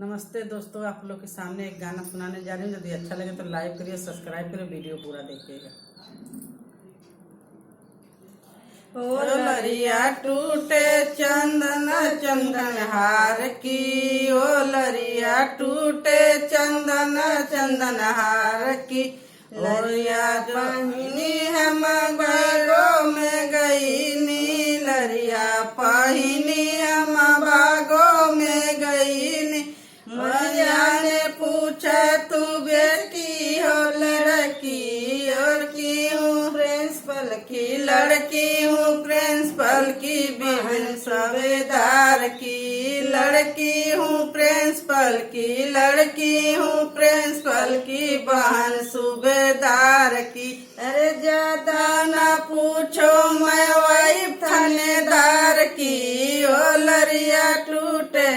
नमस्ते दोस्तों, आप लोग के सामने एक गाना सुनाने जा रही हूँ। यदि अच्छा लगे तो लाइक करिए, सब्सक्राइब करिए, वीडियो पूरा देखिएगा। ओ लरिया टूटे चंदन चंदन हार की, ओ लरिया टूटे चंदन चंदन हार की। लरिया पहिनी हम बागों में गई नी, लरिया पहिनी हम बागों में गई नी। मैया ने पूछा तू बेटी हो लड़की, और की हूँ प्रिंसिपल की लड़की हूँ, प्रिंसिपल की बहन सूबेदार की लड़की हूँ, प्रिंसिपल की लड़की हूँ, प्रिंसिपल की बहन सूबेदार की। अरे ज्यादा ना पूछो मैं वाइफ थानेदार की। ओ लरिया टूटे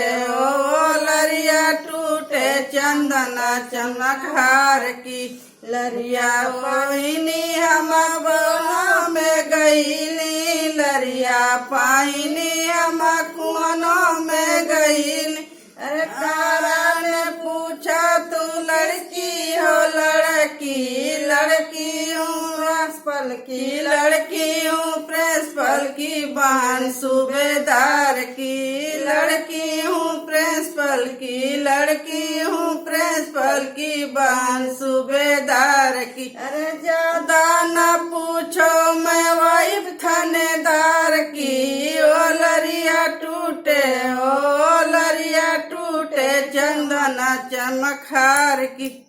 टूटे चंदन चमकहार की। लरिया पहिनी हम बनो में गईली, लरिया पहिनी हम कुआनों में गईली। अरे तारा ने पूछा तू लड़की हो लड़की, लड़की हूँ प्रिंसिपल की लड़की हूँ, प्रिंसिपल की बहन सूबेदार की लड़की हूँ, प्रिंसिपल की लड़की हूँ, प्रिंसिपल की बहन सूबेदार की। अरे ज्यादा न पूछो मैं वाइफ थानेदार की। ओ लरिया टूटे चंदन चमकहार की।